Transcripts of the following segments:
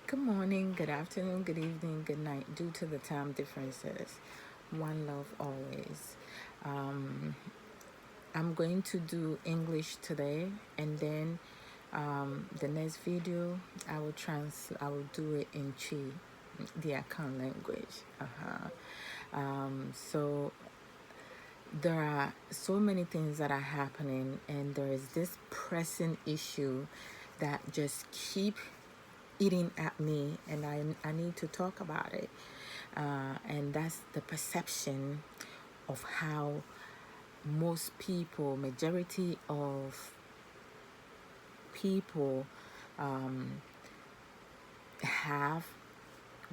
Good morning, good afternoon, good evening, good night, due to the time differences. One love always. Um, I'm going to do English today, and then the next video I will do it in Chi, the account language. So there are so many things that are happening, and there is this pressing issue that just keep eating at me, and I need to talk about it. And that's the perception of how most people, majority of people, have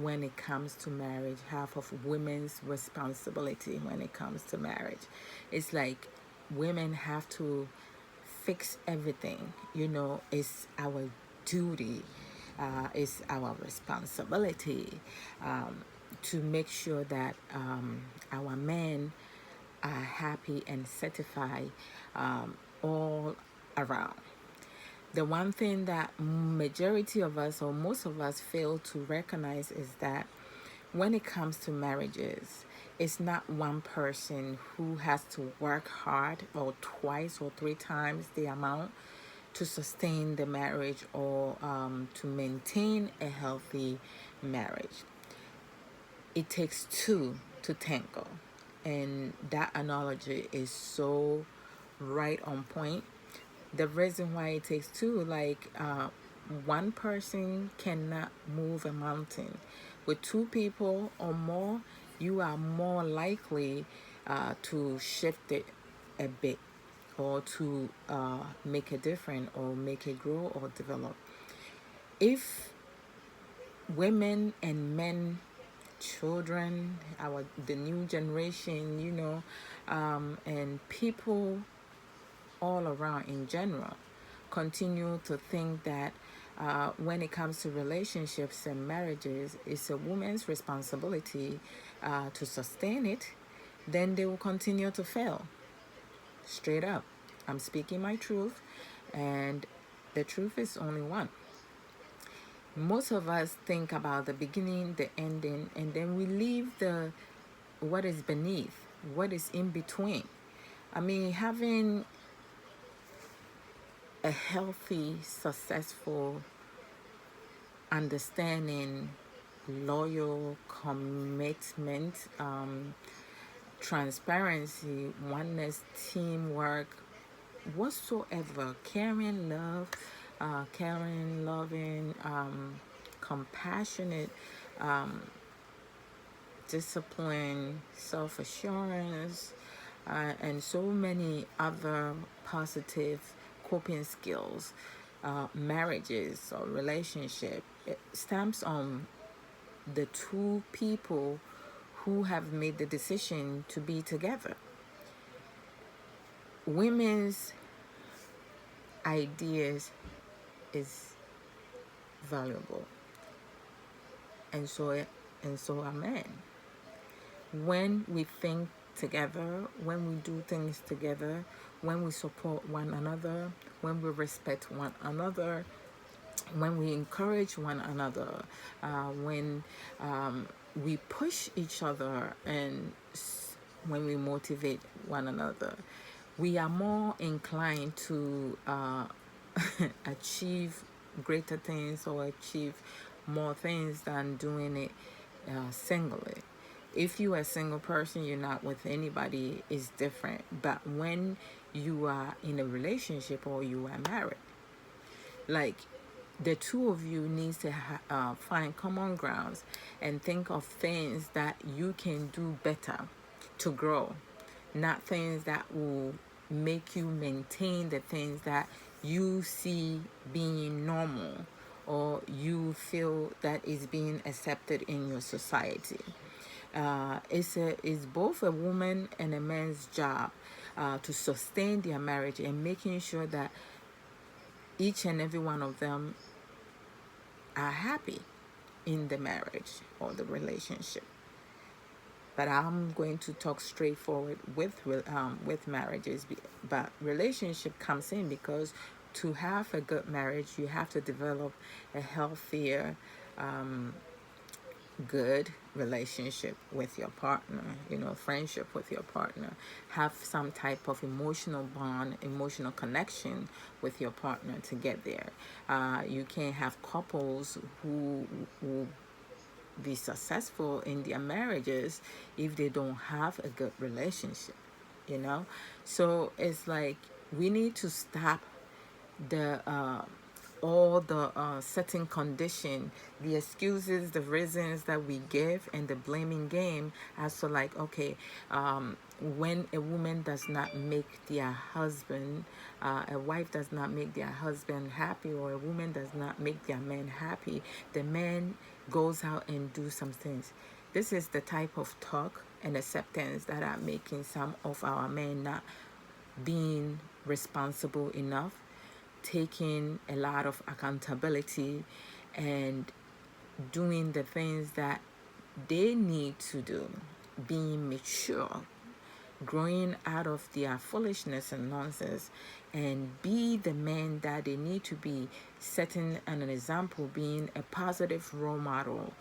when it comes to marriage, half of women's responsibility when it comes to marriage. It's like women have to fix everything. It's our duty, it's our responsibility, to make sure that our men are happy and satisfied, all around. The one thing that majority of us or most of us fail to recognize is that when it comes to marriages, it's not one person who has to work hard or twice or three times the amount to sustain the marriage, or to maintain a healthy marriage. It takes two to tango. And that analogy is so right on point. The reason why it takes two, like, one person cannot move a mountain. With two people or more, you are more likely to shift it a bit, or to make a difference, or make it grow or develop. If women and men, children, the new generation, and people all around in general continue to think that when it comes to relationships and marriages, it's a woman's responsibility to sustain it, then they will continue to fail. Straight up. I'm speaking my truth, and the truth is only one. Most of us think about the beginning, the ending, and then we leave the what is beneath, what is in between. I mean, having a healthy, successful, understanding, loyal, commitment, transparency, oneness, teamwork, whatsoever, caring, loving, compassionate, discipline, self-assurance, and so many other positive coping skills, marriages or relationship. It stamps on the two people who have made the decision to be together. Women's ideas is valuable, and so are men. When we think together, when we do things together, when we support one another, when we respect one another, when we encourage one another, when we push each other, and when we motivate one another, we are more inclined to achieve greater things, or achieve more things, than doing it singly. If you are a single person, you're not with anybody, is different. But when you are in a relationship or you are married, like, the two of you needs to find common grounds and think of things that you can do better to grow, not things that will make you maintain the things that you see being normal, or you feel that is being accepted in your society. It's both a woman and a man's job to sustain their marriage, and making sure that each and every one of them are happy in the marriage or the relationship. But I'm going to talk straightforward with marriages. But relationship comes in because to have a good marriage, you have to develop a healthier good relationship with your partner, friendship with your partner. Have some type of emotional bond, emotional connection with your partner to get there. You can't have couples who be successful in their marriages if they don't have a good relationship, you know? So it's like we need to stop the all the setting condition, the excuses, the reasons that we give, and the blaming game as to like, okay, when a woman does not make their husband, a wife does not make their husband happy, or a woman does not make their man happy, the man goes out and do some things. This is the type of talk and acceptance that are making some of our men not being responsible enough, taking a lot of accountability, and doing the things that they need to do, being mature, growing out of their foolishness and nonsense, and be the men that they need to be, setting an example, being a positive role model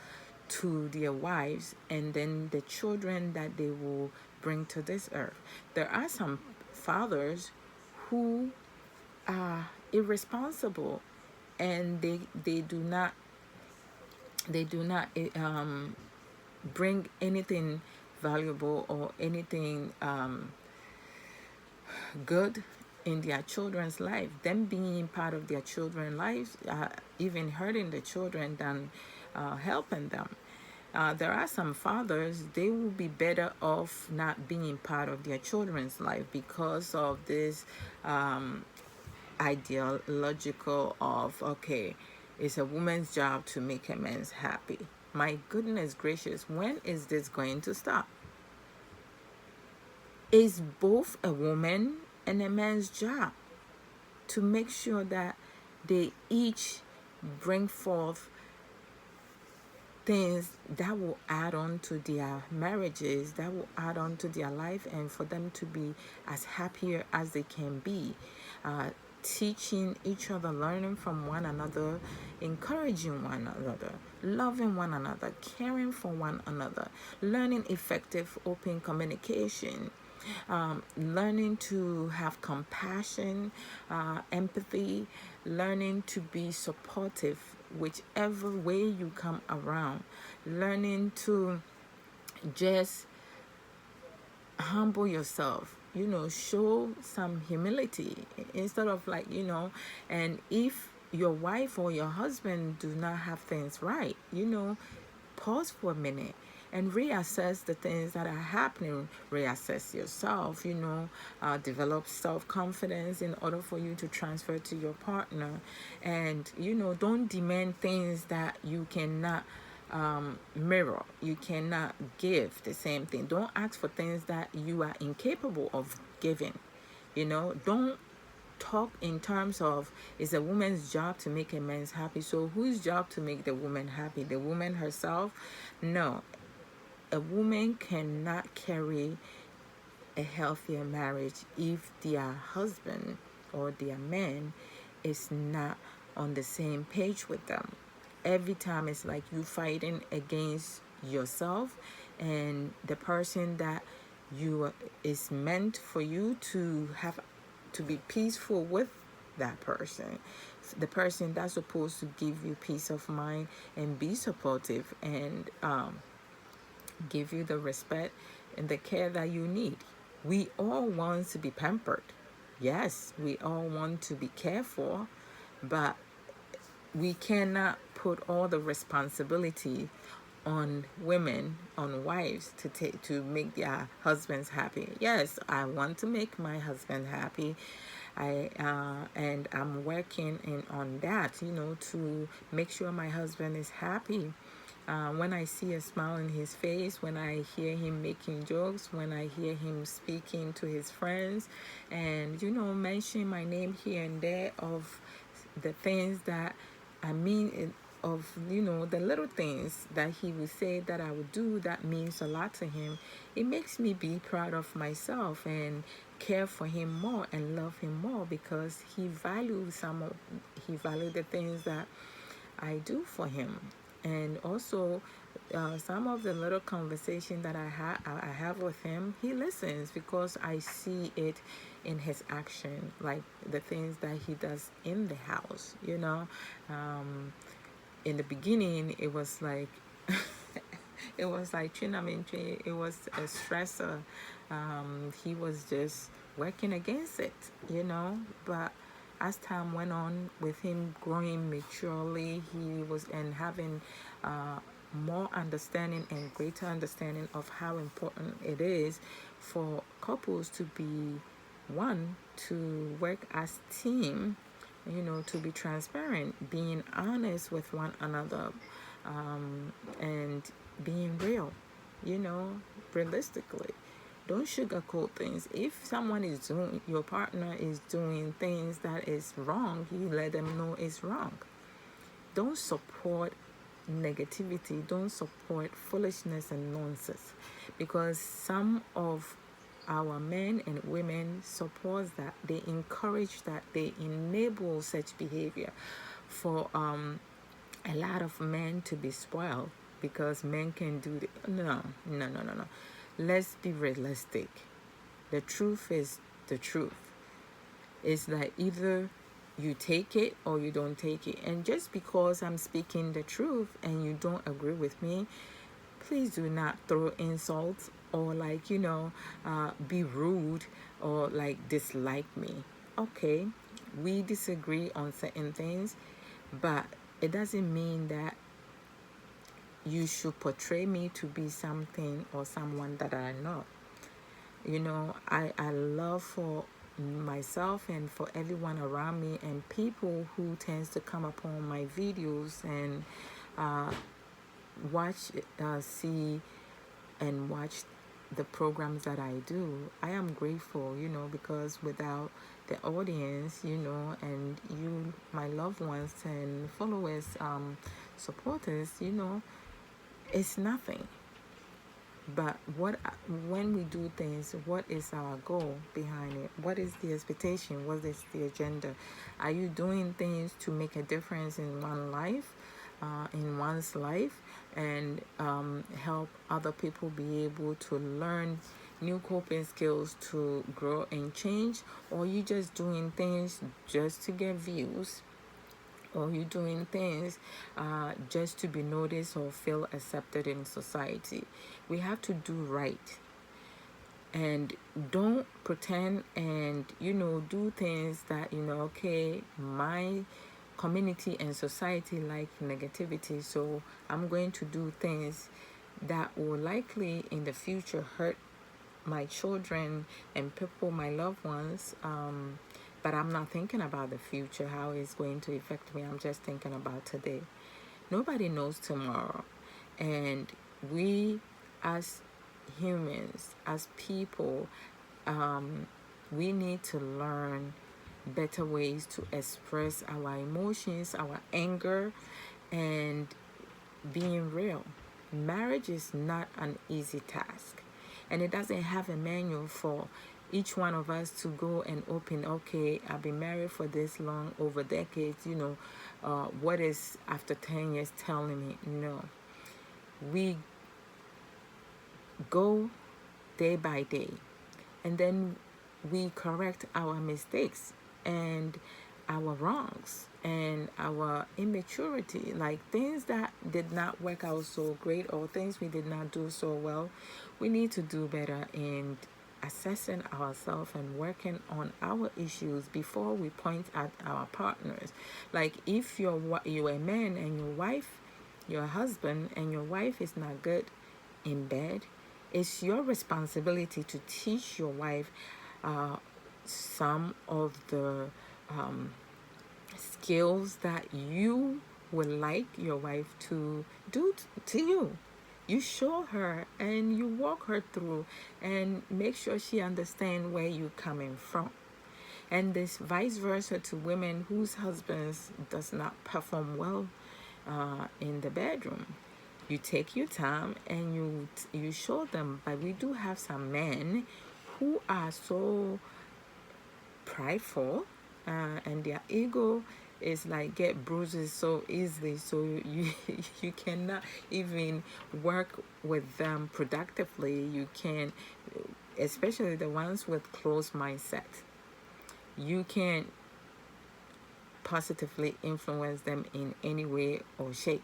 to their wives and then the children that they will bring to this earth. There are some fathers who are irresponsible, and they do not bring anything valuable or anything good in their children's life. Them being part of their children's lives, even hurting the children than helping them. There are some fathers, they will be better off not being part of their children's life because of this ideological of, okay, it's a woman's job to make a man's happy. My goodness gracious, when is this going to stop? It's both a woman and a man's job to make sure that they each bring forth things that will add on to their marriages, that will add on to their life, and for them to be as happier as they can be. Teaching each other, learning from one another, encouraging one another, loving one another, caring for one another, learning effective open communication, learning to have compassion, empathy, learning to be supportive whichever way you come around, learning to just humble yourself, show some humility instead of like, and if your wife or your husband do not have things right, pause for a minute and reassess the things that are happening. Reassess yourself, develop self-confidence in order for you to transfer to your partner. And don't demand things that you cannot mirror, you cannot give the same thing. Don't ask for things that you are incapable of giving. Don't talk in terms of it's a woman's job to make a man's happy. So whose job to make the woman happy? The woman herself? No. A woman cannot carry a healthier marriage if their husband or their man is not on the same page with them. Every time it's like you fighting against yourself and the person that you is meant for you to have to be peaceful with, that person, the person that's supposed to give you peace of mind and be supportive and give you the respect and the care that you need. We all want to be pampered. Yes, we all want to be cared for, but we cannot put all the responsibility on women, on wives to make their husbands happy. Yes, I want to make my husband happy. And I'm working on that, to make sure my husband is happy. When I see a smile in his face, when I hear him making jokes, when I hear him speaking to his friends, and mentioning my name here and there of the things that I mean, of the little things that he would say that I would do that means a lot to him, it makes me be proud of myself and care for him more and love him more, because he values the things that I do for him. And also, some of the little conversation that I have with him, he listens because I see it in his action, like the things that he does in the house. In the beginning, it was like it was like Chinaminche. It was a stressor. He was just working against it, But as time went on, with him growing maturely, he was and having more understanding and greater understanding of how important it is for couples to be one, to work as team, to be transparent, being honest with one another, and being real, you know, realistically. Don't sugarcoat things. If someone is doing, your partner is doing things that is wrong, you let them know it's wrong. Don't support negativity. Don't support foolishness and nonsense, because some of our men and women support that. They encourage that. They enable such behavior for a lot of men to be spoiled, because men can do no. Let's be realistic. The truth is the truth. It's like either you take it or you don't take it. And just because I'm speaking the truth and you don't agree with me, please do not throw insults or be rude or like dislike me. Okay, we disagree on certain things, but it doesn't mean that you should portray me to be something or someone that I'm not. I love for myself and for everyone around me and people who tends to come upon my videos and see and watch the programs that I do. I am grateful, because without the audience, and you, my loved ones and followers, supporters, it's nothing. But when we do things, what is our goal behind it? What is the expectation? What is the agenda? Are you doing things to make a difference in one's life, and help other people be able to learn new coping skills to grow and change? Or you just doing things just to get views? Or you doing things just to be noticed or feel accepted in society? We have to do right, and don't pretend and do things that okay, my community and society like negativity, so I'm going to do things that will likely in the future hurt my children and people, my loved ones, but I'm not thinking about the future, how it's going to affect me. I'm just thinking about today. Nobody knows tomorrow. And we as humans, as people, we need to learn better ways to express our emotions, our anger, and being real. Marriage is not an easy task, and it doesn't have a manual for each one of us to go and open. Okay, I've been married for this long, over decades, what is after 10 years telling me? No. We go day by day, and then we correct our mistakes and our wrongs and our immaturity, like things that did not work out so great or things we did not do so well. We need to do better in assessing ourselves and working on our issues before we point at our partners. Like if you're a man and your husband and your wife is not good in bed, it's your responsibility to teach your wife some of the skills that you would like your wife to do to you. You show her and you walk her through and make sure she understands where you're coming from. And this vice versa to women whose husbands does not perform well in the bedroom. You take your time and you show them. But we do have some men who are so prideful, and their ego is like get bruises so easily, so you you cannot even work with them productively. You can, especially the ones with closed mindset, you can't positively influence them in any way or shape.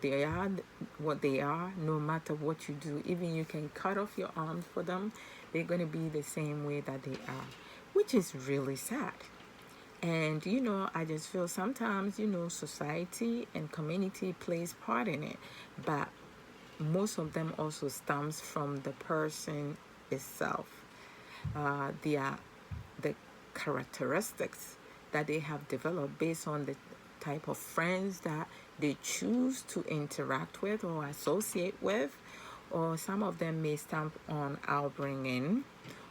They are what they are, no matter what you do. Even you can cut off your arms for them, they're going to be the same way that they are, which is really sad. And I just feel sometimes, society and community plays part in it, but most of them also stems from the person itself. The characteristics that they have developed based on the type of friends that they choose to interact with or associate with, or some of them may stamp on upbringing,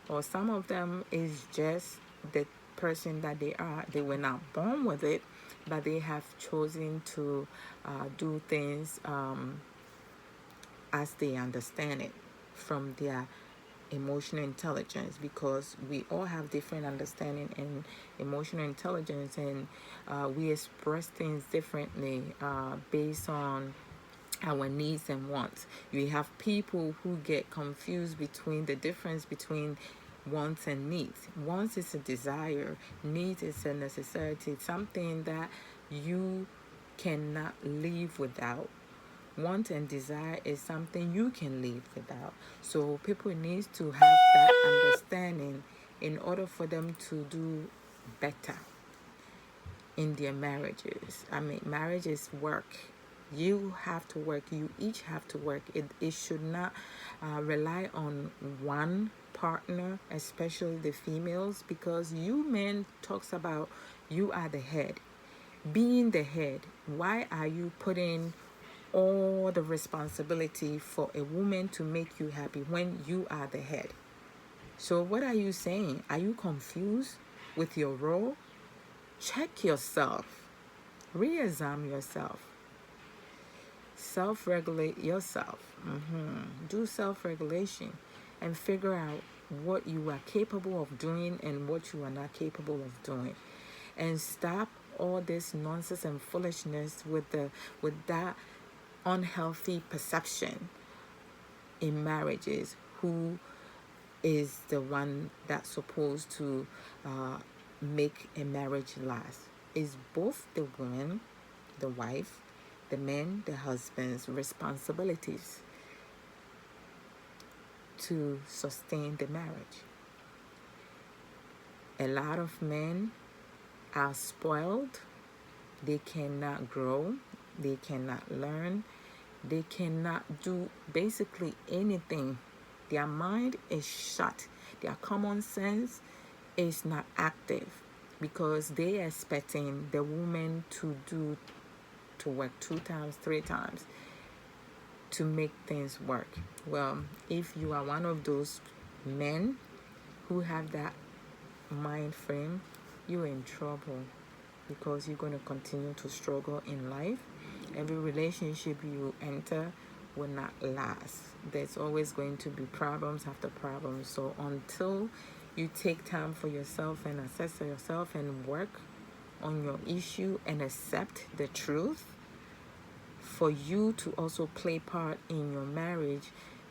or some of them is just the person that they are. They were not born with it, but they have chosen to do things as they understand it from their emotional intelligence, because we all have different understanding and emotional intelligence, and we express things differently based on our needs and wants. You have people who get confused between the difference between wants and needs. Wants is a desire, needs is a necessity, something that you cannot live without. Want and desire is something you can live without. So people need to have that understanding in order for them to do better in their marriages. I mean, marriage is work. You have to work. You each have to work. It should not rely on one partner, especially the females, because you men talks about you are the head. Being the head, why are you putting all the responsibility for a woman to make you happy when you are the head? So what are you saying? Are you confused with your role? Check yourself. Re-examine yourself. Self-regulate yourself. Do self-regulation and figure out what you are capable of doing and what you are not capable of doing. And stop all this nonsense and foolishness with that unhealthy perception in marriages. Who is the one that's supposed to make a marriage last? Is both the woman, the wife, the man, the husband's responsibilities to sustain the marriage. A lot of men are spoiled. They cannot grow. They cannot learn. They cannot do basically anything. Their mind is shut. Their common sense is not active, because they are expecting the woman to work 2 times, 3 times to make things work. Well, if you are one of those men who have that mind frame, you're in trouble, because you're going to continue to struggle in life. Every relationship you enter will not last. There's always going to be problems after problems. So until you take time for yourself and assess yourself and work on your issue and accept the truth, for you to also play part in your marriage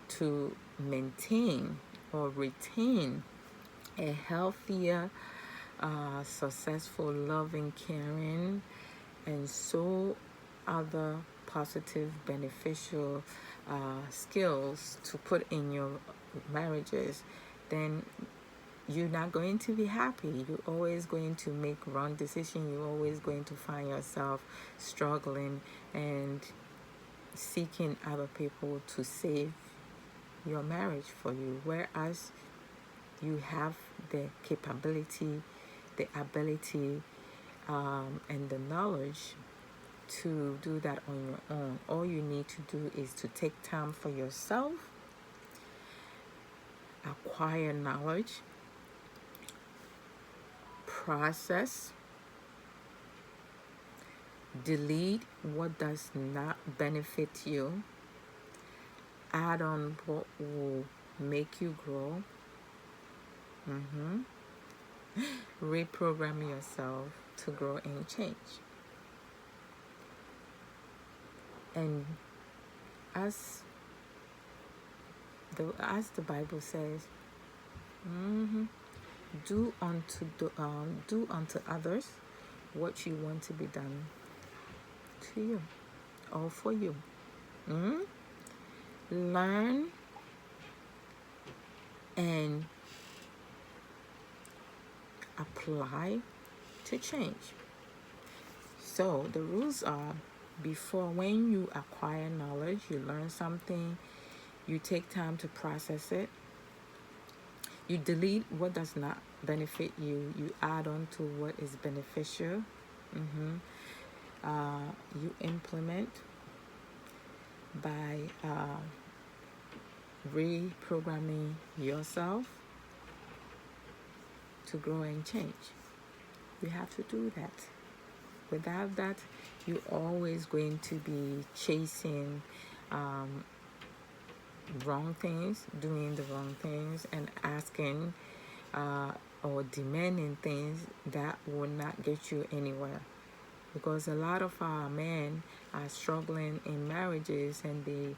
to maintain or retain a healthier, successful, loving, caring, and so other positive, beneficial skills to put in your marriages, then you're not going to be happy. You're always going to make wrong decisions. You're always going to find yourself struggling and seeking other people to save your marriage for you, whereas you have the capability, the ability, and the knowledge to do that on your own. All you need to do is to take time for yourself, acquire knowledge, process, delete what does not benefit you, add on what will make you grow, reprogram yourself, to grow and change. And as the Bible says, do unto others what you want to be done to you or for you. Learn and apply to change. So the rules are, before, when you acquire knowledge, you learn something, you take time to process it, you delete what does not benefit you, you add on to what is beneficial. You implement by reprogramming yourself to grow and change. You have to do that. Without that, you're always going to be chasing wrong things, doing the wrong things, and asking or demanding things that will not get you anywhere. Because a lot of our men are struggling in marriages, and they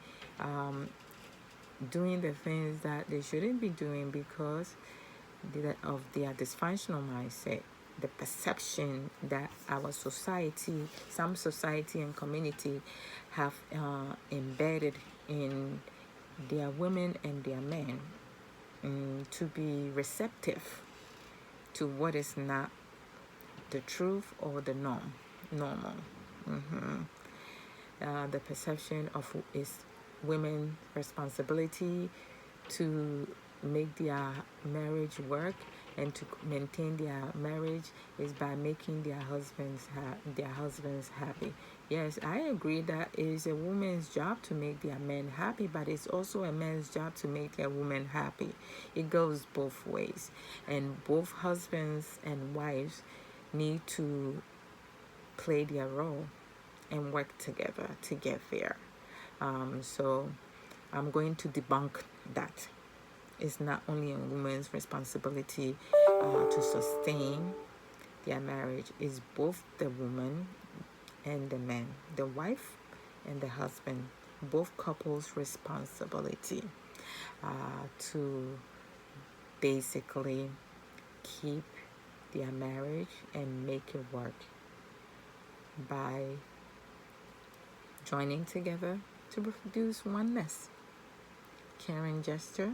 doing the things that they shouldn't be doing because of their dysfunctional mindset, the perception that our society, some society and community have embedded in their women and their men, to be receptive to what is not the truth or the normal. The perception of is women's responsibility to make their marriage work and to maintain their marriage is by making their husbands happy. Yes, I agree that it is a woman's job to make their men happy, but it's also a man's job to make their woman happy. It goes both ways, and both husbands and wives need to play their role and work together to get there. So I'm going to debunk that. It's not only a woman's responsibility to sustain their marriage. It's both the woman and the man, the wife and the husband, both couples' responsibility to basically keep their marriage and make it work by joining together to produce oneness, caring gesture,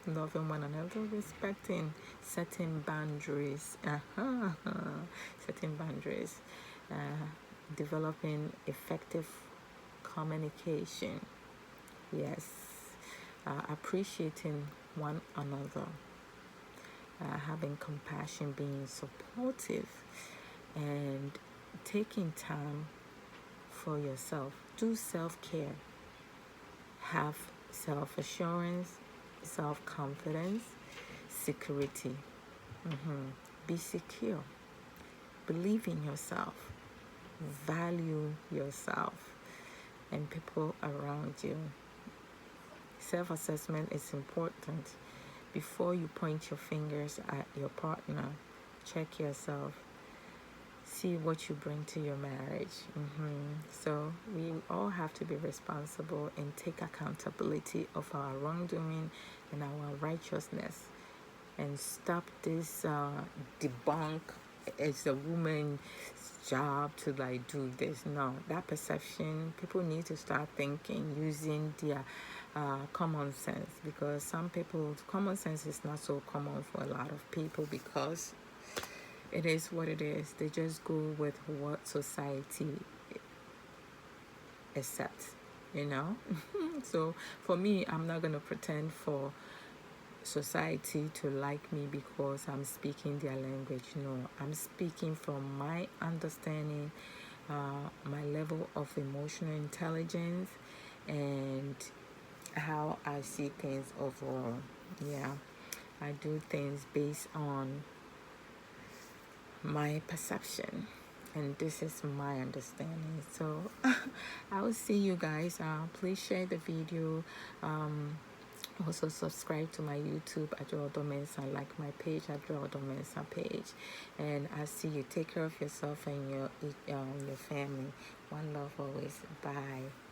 loving one another, respecting, setting boundaries, setting boundaries, developing effective communication, yes, appreciating one another, having compassion, being supportive, and taking time for yourself. Do self-care, have self-assurance, self-confidence, security. Be secure, believe in yourself, value yourself and people around you. Self-assessment is important. Before you point your fingers at your partner, check yourself, see what you bring to your marriage. So we all have to be responsible and take accountability of our wrongdoing and our righteousness, and stop this debunk it's a woman's job to like do this. No, that perception, people need to start thinking using their common sense, because some people, common sense is not so common for a lot of people, because it is what it is. They just go with what society accepts, you know. So for me, I'm not going to pretend for society to like me because I'm speaking their language. No, I'm speaking from my understanding, my level of emotional intelligence, and how I see things overall. Yeah, I do things based on my perception, and this is my understanding. So I will see you guys. Please share the video, Also subscribe to my YouTube Adjoa Domensa, like my page Adjoa Domensa page, and I see you. Take care of yourself and your family. One love always. Bye.